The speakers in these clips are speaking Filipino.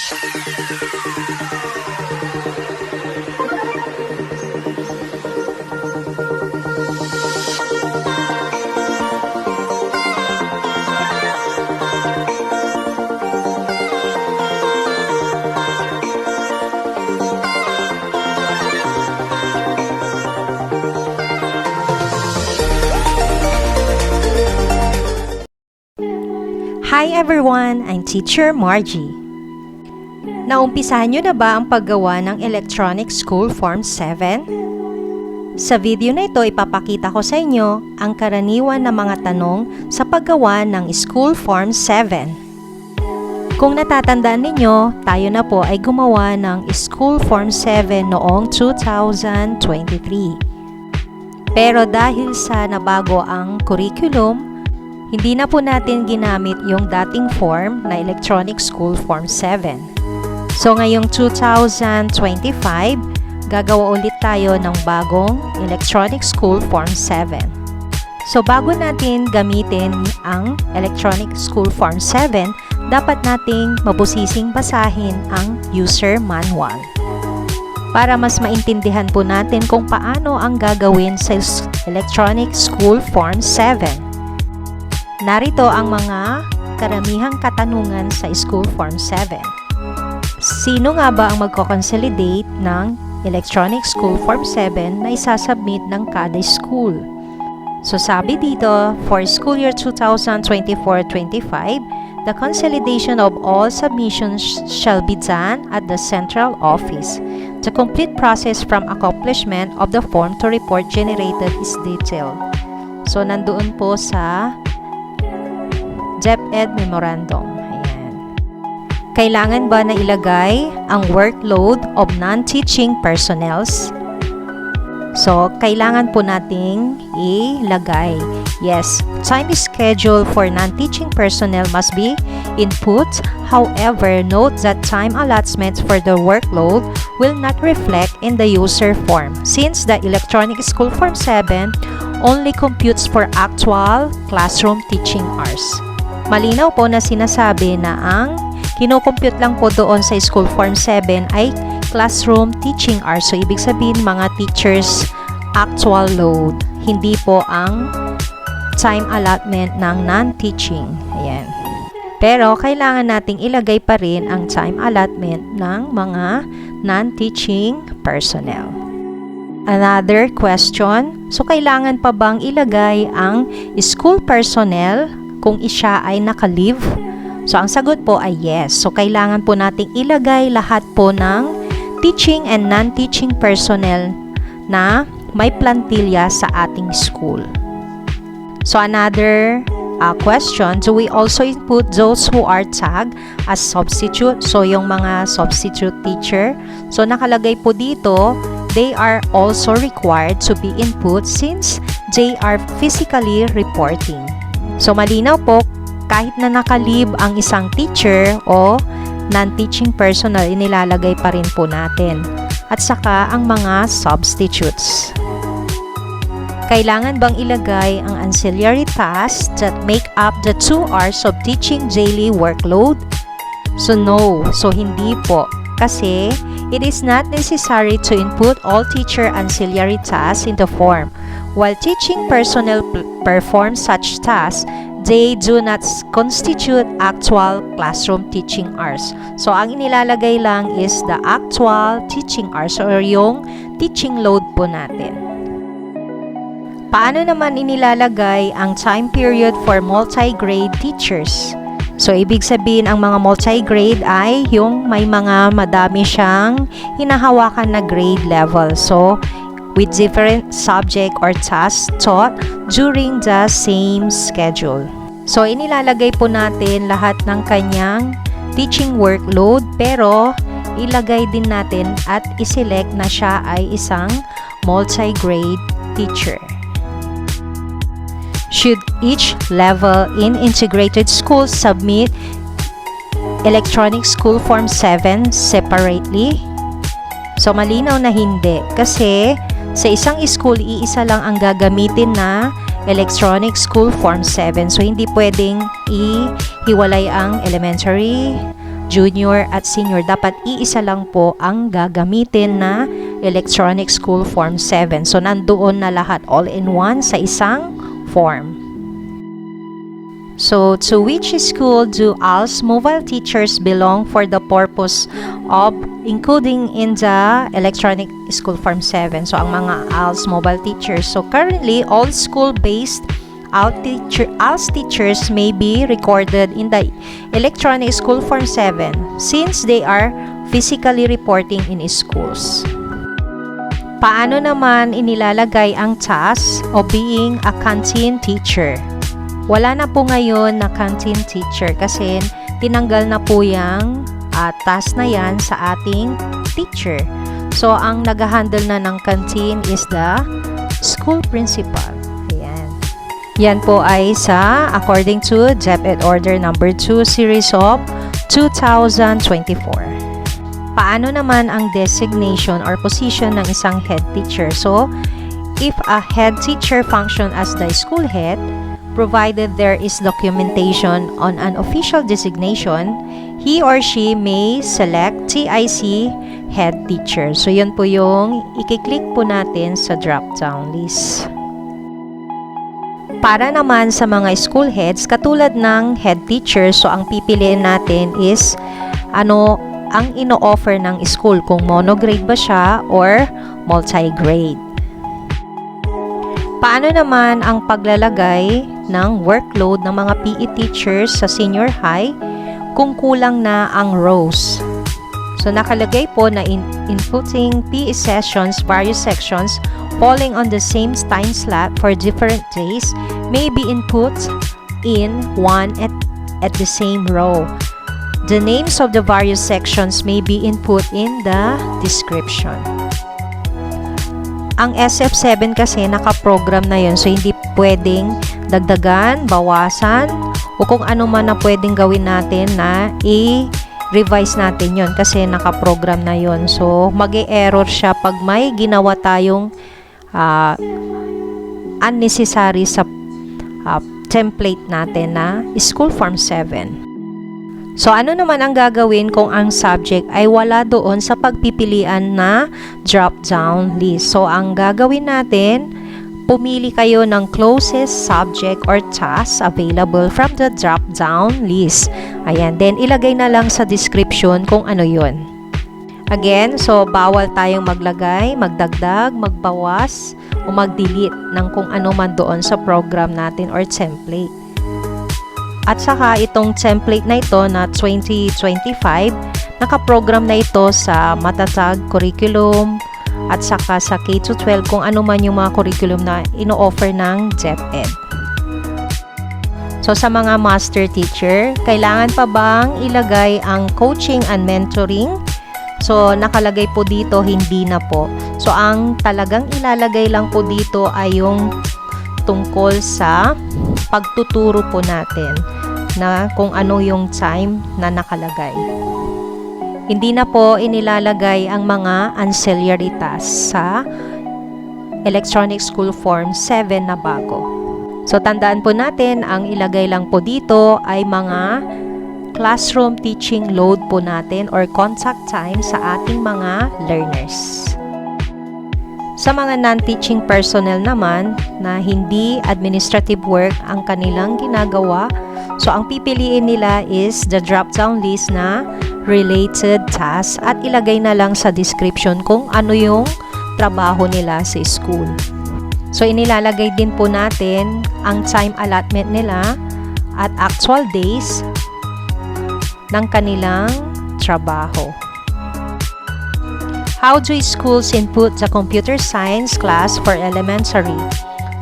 Hi everyone! I'm Teacher Margie. Naumpisahan nyo na ba ang paggawa ng Electronic School Form 7? Sa video na ito, ipapakita ko sa inyo ang karaniwan na mga tanong sa paggawa ng School Form 7. Kung natatandaan ninyo, tayo na po ay gumawa ng School Form 7 noong 2023. Pero dahil sa nabago ang curriculum, hindi na po natin ginamit yung dating form na Electronic School Form 7. So ngayong 2025, gagawa ulit tayo ng bagong Electronic School Form 7. So bago natin gamitin ang Electronic School Form 7, dapat nating mabusising basahin ang user manual para mas maintindihan po natin kung paano ang gagawin sa Electronic School Form 7. Narito ang mga karamihang katanungan sa School Form 7. Sino nga ba ang magko-consolidate ng Electronic School Form 7 na isasubmit ng kada school? So sabi dito, for school year 2024-25, the consolidation of all submissions shall be done at the central office. The complete process from accomplishment of the form to report generated is detailed. So nandoon po sa DepEd Memorandum. Ayan. Kailangan ba na ilagay ang workload of non-teaching personnels? So, kailangan po nating ilagay. Yes, time schedule for non-teaching personnel must be input. However, note that time allotments for the workload will not reflect in the user form since the Electronic School Form 7 only computes for actual classroom teaching hours. Malinaw po na sinasabi na ang kinocompute lang po doon sa School Form 7 ay classroom teaching hours. So, ibig sabihin mga teachers actual load. Hindi po ang time allotment ng non-teaching. Ayan. Pero, kailangan nating ilagay pa rin ang time allotment ng mga non-teaching personnel. Another question. So, kailangan pa bang ilagay ang school personnel kung siya ay naka-leave? So, ang sagot po ay yes. So, kailangan po nating ilagay lahat po ng teaching and non-teaching personnel na may plantilla sa ating school. So, another question, do we also input those who are tagged as substitute? So, yung mga substitute teacher. So, nakalagay po dito, they are also required to be input since they are physically reporting. So, malinaw po, kahit na naka-leave ang isang teacher o non-teaching personnel, inilalagay pa rin po natin. At saka ang mga substitutes. Kailangan bang ilagay ang ancillary tasks that make up the 2 hours of teaching daily workload? So, no. So, hindi po. Kasi, it is not necessary to input all teacher ancillary tasks in the form. While teaching personnel perform such tasks, they do not constitute actual classroom teaching hours. So, ang inilalagay lang is the actual teaching hours or yung teaching load po natin. Paano naman inilalagay ang time period for multi-grade teachers? So, ibig sabihin ang mga multi-grade ay yung may mga madami siyang hinahawakan na grade level. So, with different subject or tasks taught during the same schedule. So, inilalagay po natin lahat ng kanyang teaching workload, pero ilagay din natin at iselect na siya ay isang multi-grade teacher. Should each level in integrated schools submit Electronic School Form 7 separately? So, malinaw na hindi kasi sa isang school, iisa lang ang gagamitin na Electronic School Form 7. So, hindi pwedeng ihiwalay ang elementary, junior at senior, dapat iisa lang po ang gagamitin na electronic school form 7. So nandoon na lahat all in one sa isang form. So, to which school do ALS mobile teachers belong for the purpose of including in the electronic school form 7? So, ang mga ALS mobile teachers. So, currently, all school-based ALS teachers may be recorded in the electronic school form 7 since they are physically reporting in schools. Paano naman inilalagay ang task of being a canteen teacher? Wala na po ngayon na canteen teacher kasi tinanggal na po yung task na yan sa ating teacher. So, ang nag-handle na ng canteen is the school principal. Ayan. Yan po ay according to DepEd Order number 2 series of 2024. Paano naman ang designation or position ng isang head teacher? So, if a head teacher function as the school head, provided there is documentation on an official designation, he or she may select TIC head teacher. So, yun po yung i-click po natin sa drop-down list. Para naman sa mga school heads, katulad ng head teacher, so ang pipiliin natin is ano ang ino-offer ng school, kung monograde ba siya or multi-grade. Paano naman ang paglalagay ng workload ng mga PE teachers sa senior high kung kulang na ang rows? So, nakalagay po na inputting PE sessions, various sections falling on the same time slot for different days may be input in one at the same row. The names of the various sections may be input in the description. Ang SF7 kasi nakaprogram na yun, so hindi pwedeng dagdagan, bawasan, o kung ano man na pwedeng gawin natin na i-revise natin yun kasi nakaprogram na yun. So, mag-e-error siya pag may ginawa tayong unnecessary sa template natin na school form 7. So, ano naman ang gagawin kung ang subject ay wala doon sa pagpipilian na drop-down list? So, ang gagawin natin, pumili kayo ng closest subject or task available from the drop-down list. Ayan, then ilagay na lang sa description kung ano yun. Again, so bawal tayong maglagay, magdagdag, magbawas, o mag-delete ng kung ano man doon sa program natin or template. At saka itong template na ito na 2025, nakaprogram na ito sa Matatag Curriculum at saka sa K-12 kung ano man yung mga curriculum na ino-offer ng DepEd. So sa mga master teacher, kailangan pa bang ilagay ang coaching and mentoring? So nakalagay po dito, hindi na po. So ang talagang ilalagay lang po dito ay yung tungkol sa pagtuturo po natin na kung ano yung time na nakalagay. Hindi na po inilalagay ang mga ancillary tasks sa electronic school form 7 na bago. So tandaan po natin, ang ilagay lang po dito ay mga classroom teaching load po natin or contact time sa ating mga learners. Sa mga non-teaching personnel naman na hindi administrative work ang kanilang ginagawa, so ang pipiliin nila is the drop-down list na related tasks at ilagay na lang sa description kung ano yung trabaho nila sa school. So inilalagay din po natin ang time allotment nila at actual days ng kanilang trabaho. How do schools input the computer science class for elementary?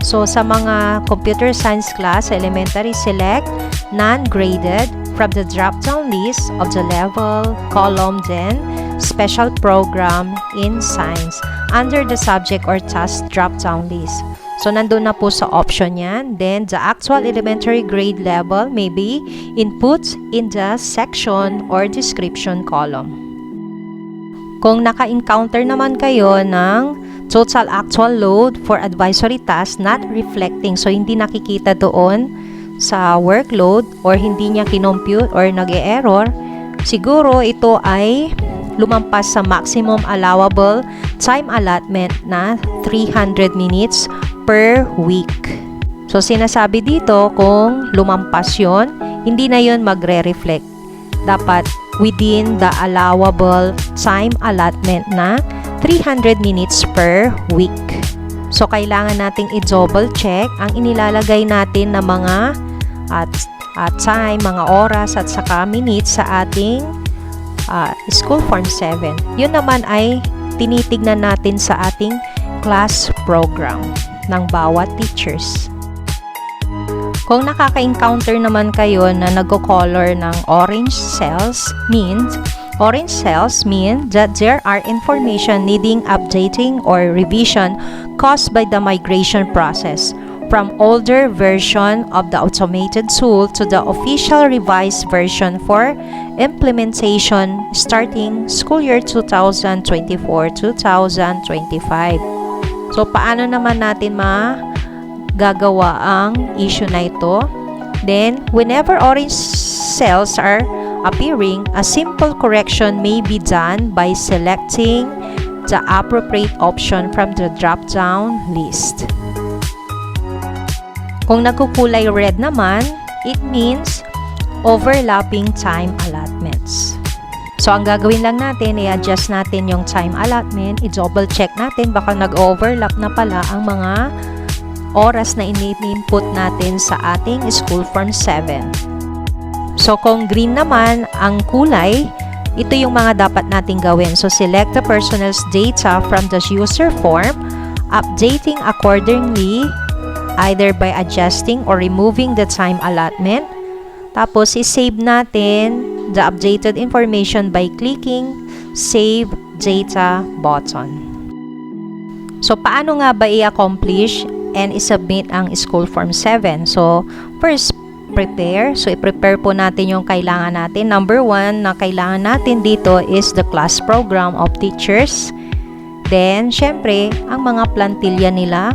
So, sa mga computer science class, elementary, select non-graded from the drop-down list of the level, column, then special program in science under the subject or task drop-down list. So, nandun na po sa option yan. Then, the actual elementary grade level may be input in the section or description column. Kung naka-encounter naman kayo ng total actual load for advisory tasks not reflecting, so hindi nakikita doon sa workload or hindi niya kinompute or nag-e-error, siguro ito ay lumampas sa maximum allowable time allotment na 300 minutes per week. So, sinasabi dito kung lumampas yon, hindi na yon magre-reflect. Dapat within the allowable time allotment na 300 minutes per week. So, kailangan nating i-double check ang inilalagay natin na mga time, mga oras at saka minutes sa ating school form 7. Yun naman ay tinitignan natin sa ating class program ng bawat teachers. Kung nakaka-encounter naman kayo na nagko-color ng orange cells mean that there are information needing updating or revision caused by the migration process from older version of the automated tool to the official revised version for implementation starting school year 2024-2025. So, paano naman natin magagawa ang issue na ito? Then, whenever orange cells are appearing, a simple correction may be done by selecting the appropriate option from the drop-down list. Kung nagkukulay red naman, it means overlapping time allotments. So, ang gagawin lang natin, i-adjust natin yung time allotment, i-double check natin, baka nag-overlap na pala ang mga oras na ini-input natin sa ating school form 7. So, kung green naman ang kulay, ito yung mga dapat nating gawin. So, select the personnel's data from the user form, updating accordingly, either by adjusting or removing the time allotment. Tapos, i-save natin the updated information by clicking Save Data button. So, paano nga ba i-accomplish and i-submit ang school form 7? So, first, prepare. So, i-prepare po natin yung kailangan natin. Number 1 na kailangan natin dito is the class program of teachers. Then, syempre, ang mga plantilla nila.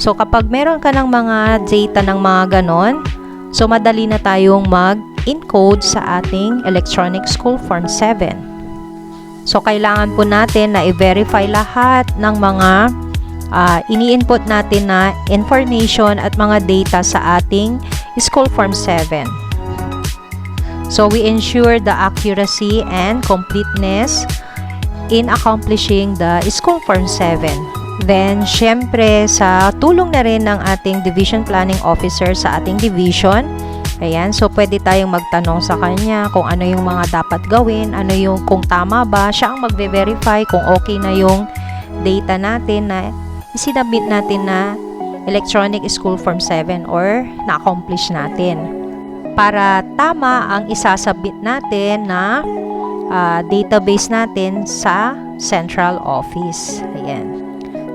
So, kapag meron ka ng mga data ng mga ganon, so, madali na tayong mag-encode sa ating electronic school form 7. So, kailangan po natin na i-verify lahat ng mga ini-input natin na information at mga data sa ating school form 7. So, we ensure the accuracy and completeness in accomplishing the school form 7. Then, syempre, sa tulong na rin ng ating division planning officer sa ating division, ayan, so pwede tayong magtanong sa kanya kung ano yung mga dapat gawin, ano yung, kung tama ba, siya ang magbe-verify kung okay na yung data natin na isinabit natin na electronic school form 7 or na-accomplish natin. Para tama ang isasabit natin na database natin sa central office. Ayan.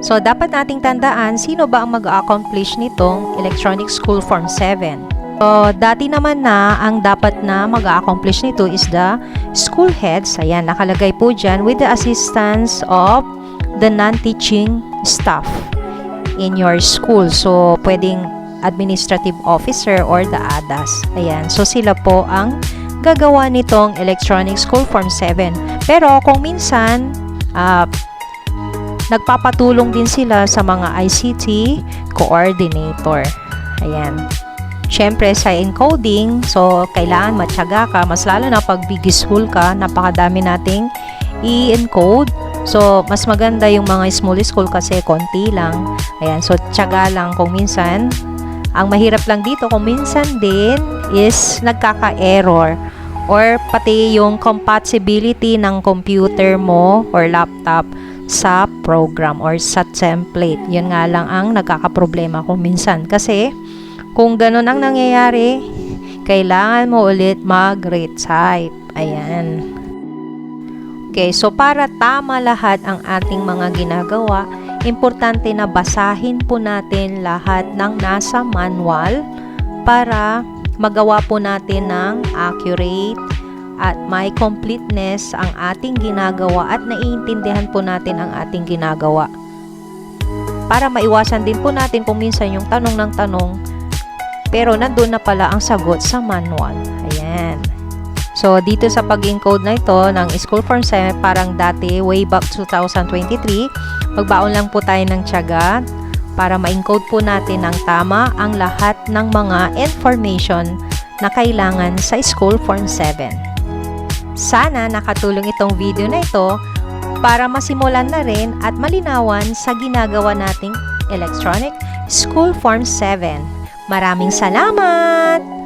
So, dapat nating tandaan, sino ba ang mag-accomplish nitong electronic school form 7? So, dati naman na, ang dapat na mag-accomplish nito is the school heads. Ayan, nakalagay po dyan with the assistance of the non-teaching staff in your school. So, pwedeng administrative officer or the ADAS. Ayan, so sila po ang gagawa nitong electronic school form 7. Pero, kung minsan, nagpapatulong din sila sa mga ICT coordinator. Ayan. Siyempre, sa encoding, so, kailangan matyaga ka. Mas lalo na pag big school ka, napakadami nating i-encode. So, mas maganda yung mga small school kasi konti lang. Ayan. So, tiyaga lang kung minsan. Ang mahirap lang dito, kung minsan din is nagkaka-error. Or pati yung compatibility ng computer mo or laptop sa program or sa template. Yun nga lang ang nagkakaproblema kung minsan. Kasi, kung ganun ang nangyayari, kailangan mo ulit mag-retype. Ayan. Okay, so para tama lahat ang ating mga ginagawa, importante na basahin po natin lahat ng nasa manual para magawa po natin ng accurate at may completeness ang ating ginagawa at naiintindihan po natin ang ating ginagawa. Para maiwasan din po natin kung minsan yung tanong ng tanong, pero nandun na pala ang sagot sa manual. Ayan. So, dito sa pag-encode na ito ng School Form 7, parang dati, way back 2023, magbaon lang po tayo ng tiyaga para ma-encode po natin ng tama ang lahat ng mga information na kailangan sa School Form 7. Sana nakatulong itong video na ito para masimulan na rin at malinawan sa ginagawa nating Electronic School Form 7. Maraming salamat!